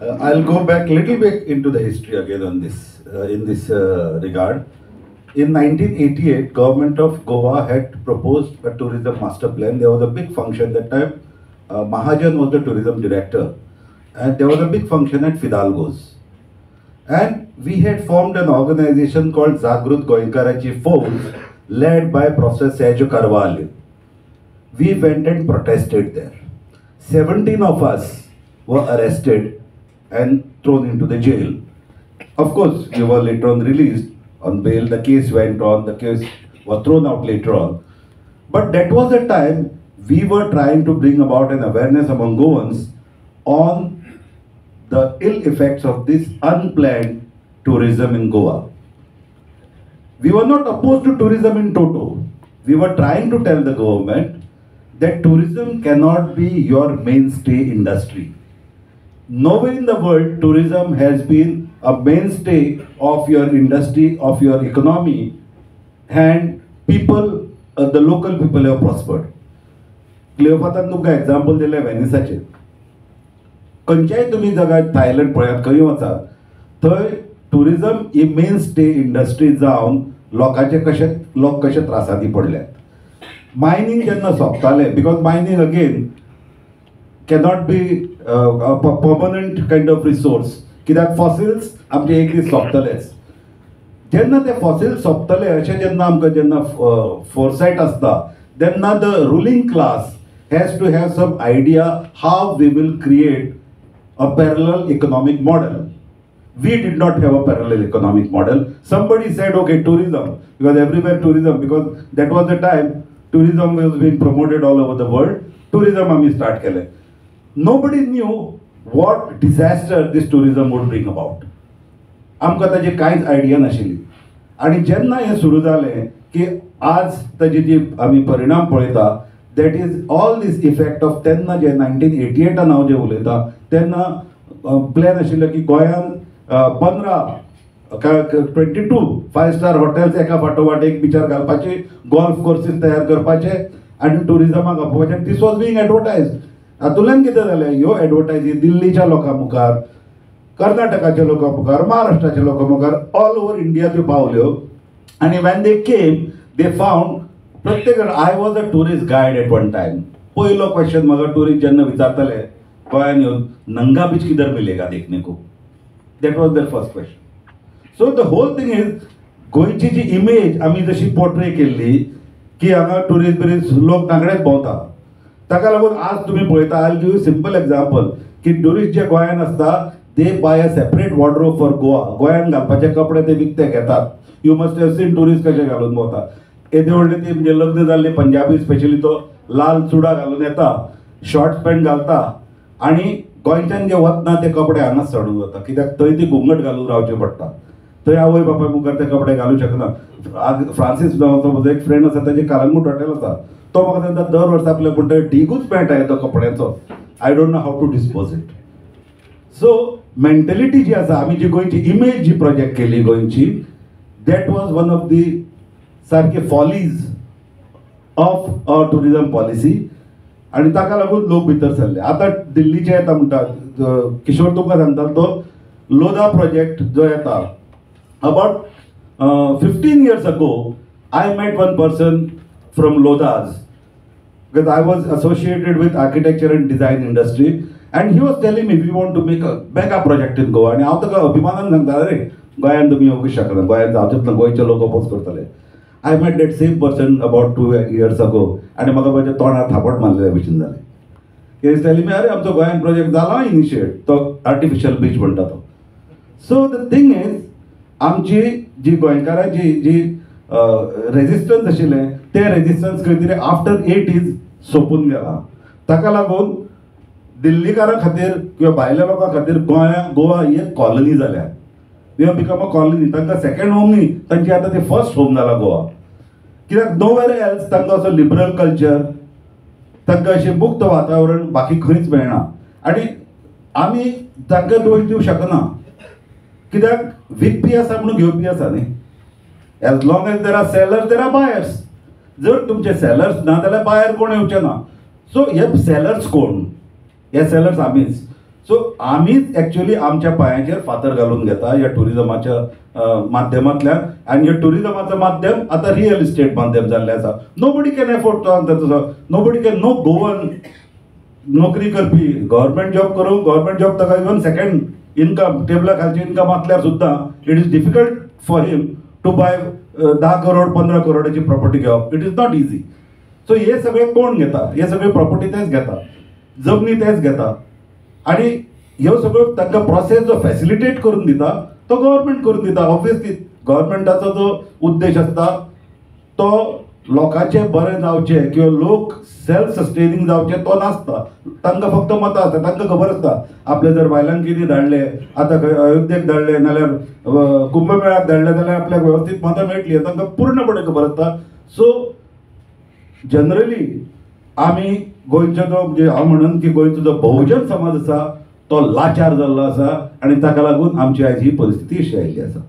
I'll go back a little bit into the history again on this, in this regard. In 1988, government of Goa had proposed a tourism master plan. There was a big function that time. Mahajan was the tourism director, and there was a big function at Fidalgo's. And we had formed an organization called Zagrut Goinkarachi Force, led by Professor Sergio Carvalho. We went and protested there. 17 of us were arrested and thrown into the jail. Of course, we were later on released on bail. The case went on, the case was thrown out later on. But that was the time we were trying to bring about an awareness among Goans on the ill effects of this unplanned tourism in Goa. We were not opposed to tourism in toto. We were trying to tell the government that tourism cannot be your mainstay industry. Nowhere in the world tourism has been a mainstay of your industry, of your economy, and people, the local people have prospered. क्लिओपात्रान तुमकां example दिलें वेनिसाचें. खंयच्याय तुमी जगात Thailand पळयात, खंय वचात, थंय tourism ही मेन स्टे इंडस्ट्री जावन लोक कशे त्रासादी पडल्यात. मायनींग जेन्ना सोंपताले, because mining again cannot be permanent kind of resource, कित्याक फॉसिल्स आमचे एक दीस सोंपतलेच. जेन्ना ते फॉसिल्स सोंपतले अशें जेन्ना आमकां जेन्ना फोरसायट आसता, तेन्ना the ruling class has to have some idea how we will create a parallel economic model. We did not have a parallel economic model. Somebody said, okay, tourism, because everywhere tourism, because that was the time tourism was being promoted all over the world. Tourism आम्ही start केले. Nobody knew what disaster this tourism would bring about. आमकां ताची कांयच idea नाशिल्ली. आनी जेन्ना हें सुरू जालें की आज ताची जी आमी परिणाम पळयता, that is all this effect of तेन्ना जे 1988 हांव जे उलयता तेन्ना प्लॅन आशिल्लो की गोंयान 22 5-स्टार हॉटेल्स एका फाटोफाट एक बिचार घालपाचे, गोल्फ कोर्सीस तयार करपाचे आनी टुरिजमाक आपोवपाचें. दीस वॉज बीइंग एडवर्टायज्ड. हातूंतल्यान कितें जालें, ह्यो एडवर्टायजी दिल्लीच्या लोकां मुखार, कर्नाटकाच्या लोकां मुखार, महाराष्ट्राच्या लोकां मुखार, ऑल ओव्हर इंडिया त्यो पावल्यो. आनी when they came they found प्रत्येक, I was a tourist guide at one time. पयलो क्वेश्चन म्हाका टुरिस्ट जेन्ना विचारताले गोंयान येवन, नंगा बीच किधर मिलेगा देखने को, that was the first question. So the whole thing is, गोंयची जी इमेज आमी जशी पोर्ट्रे केल्ली की हांगा टुरिस्ट लोक नागडेच भोंवता, ताका लागून आज तुमी पळयता, I give you simple example की टुरिस्ट जे गोंयान आसता they buy a separate wardrobe for Goa. गोंयान घालपाचे कपडे ते विकते घेतात. You must have seen tourist कशे घालून भोंवता. येदे व्हडले ती म्हणजे लग्न जाल्ले पंजाबी स्पेशली तो लाल चुडा घालून येता, शॉर्ट पॅन्ट घालता आनी गोंयच्यान जे वतना ते कपडे हांगाच सोडून वता, कित्याक थंय ती घुंगट घालून रावचें पडटा. थंय आवय बापाय मुखार ते कपडे घालूंक शकना. आज फ्रांसीस म्हजो एक फ्रेंड आसा, ताचें कालंगूट हॉटेल आसा, तो म्हाका सांगता दर वर्सा आपले पूण थंय ढिगूच मेळटा येतो कपड्यांचो. I don't know how to dispose it. So mentality जी आसा, आमी जी गोंयची इमेज जी प्रोजेक्ट केली गोंयची, that was one of the सारखे follies of a tourism policy. आणि ताका लागून लोक भितर सरले. आता दिल्लीचे येता म्हणटात, किशोर तुमकां सांगता तो लोधा प्रोजेक्ट जो येता, about 15 years ago I met one person from Lodhas, because I was associated with architecture and design industry, and he was telling me we want to make a mega project in Goa. आणि हांव ताका अभिमानान सांगता, अरे गोंयान तुमी येवंक शकना, गोंयान जावचेंच ना, गोंयचे लोक अपोज करतले. I met that same person about 2 years ago, आणि म्हाका माझ्या तोंडार थापट मारलेल्या भशेन जालें. He is telling me, अरे आमचो गोंयान प्रोजेक्ट जाला इनिशिएट, तो आर्टिफिशियल बीच म्हणटा तो. सो द थिंग इज, आमची जी गोंयकारांची जी रेजिस्टन्स आशिल्लें तें रेजिस्टन्स खंय तरी आफ्टर 80s सोंपून गेलां. ताका लागून दिल्लीकारां खातीर किंवा भायल्या लोकां खातीर गोवा ही एक कॉलनी जाल्या. We have become a colony. तांकां सेकंड होम न्ही, तांची आतां ते फर्स्ट होम जाला गोवा. कित्याक नोवेर एल्स तांकां असो लिबरल कल्चर, तांकां अशें मुक्त वातावरण बाकी खंयच मेळना. आनी आमी तांकां दोश दिवंक शकना, कित्याक विकपी आसा म्हणून घेवपी आसा न्ही. As long as there are sellers there are buyers. जर तुमचे सेलर्स ना जाल्यार बायर कोण येवचे ना. सो हे सेलर्स कोण? हे सेलर्स आमीच. सो आमीच ॲक्च्युली आमच्या पांयाचेर फातर घालून घेता ह्या टुरिजमाच्या माध्यमांतल्यान. आनी हे टुरिजमाचं माध्यम आतां रियल इस्टेट माध्यम जाल्लें आसा. नोबडी कॅन एफोर्ड तसो, नोबडी कॅन, नो गोवन नोकरी करपी गव्हर्मेंट जॉब करूंक, गव्हर्मेंट जॉब ताका इवन सेकंड इन्कम टेबला खालची इन्कम आसल्यार सुद्दां it is difficult for him to buy 10 crore 15 करोडाची प्रॉपर्टी घेवप. It is not easy. So हे सगळे कोण घेता? हे सगळे प्रॉपर्टी तेच घेता, जमनी तेच घेता. आणि ह्यो सगळ्यो तांकां प्रोसेस जो फॅसिलिटेट करून दिता तो गव्हर्मेंट करून दिता. ऑब्वियसली गव्हर्मेंटाचो जो उद्देश आसता तो लोकांचे बरें जावचें किंवा लोक सेल्फ सस्टेनिंग जावचे तो नासता. तांकां फक्त मतां आसता. तांकां खबर आसता आपले जर बायलांक कितें धाडले, आतां अयोध्येक धाडले नाल्यार कुंभमेळ्याक धाडले जाल्यार आपल्याक वेवस्थीत मतां मेळटली तांकां पूर्णपणे खबर आसता. सो जनरली आमी गोंयचो जो म्हणजे हांव म्हणन की गोंयचो जो बहुजन समाज आसा तो लाचार जाल्लो आसा आनी ताका लागून आमची आयज ही परिस्थिती अशी आयिल्ली आसा.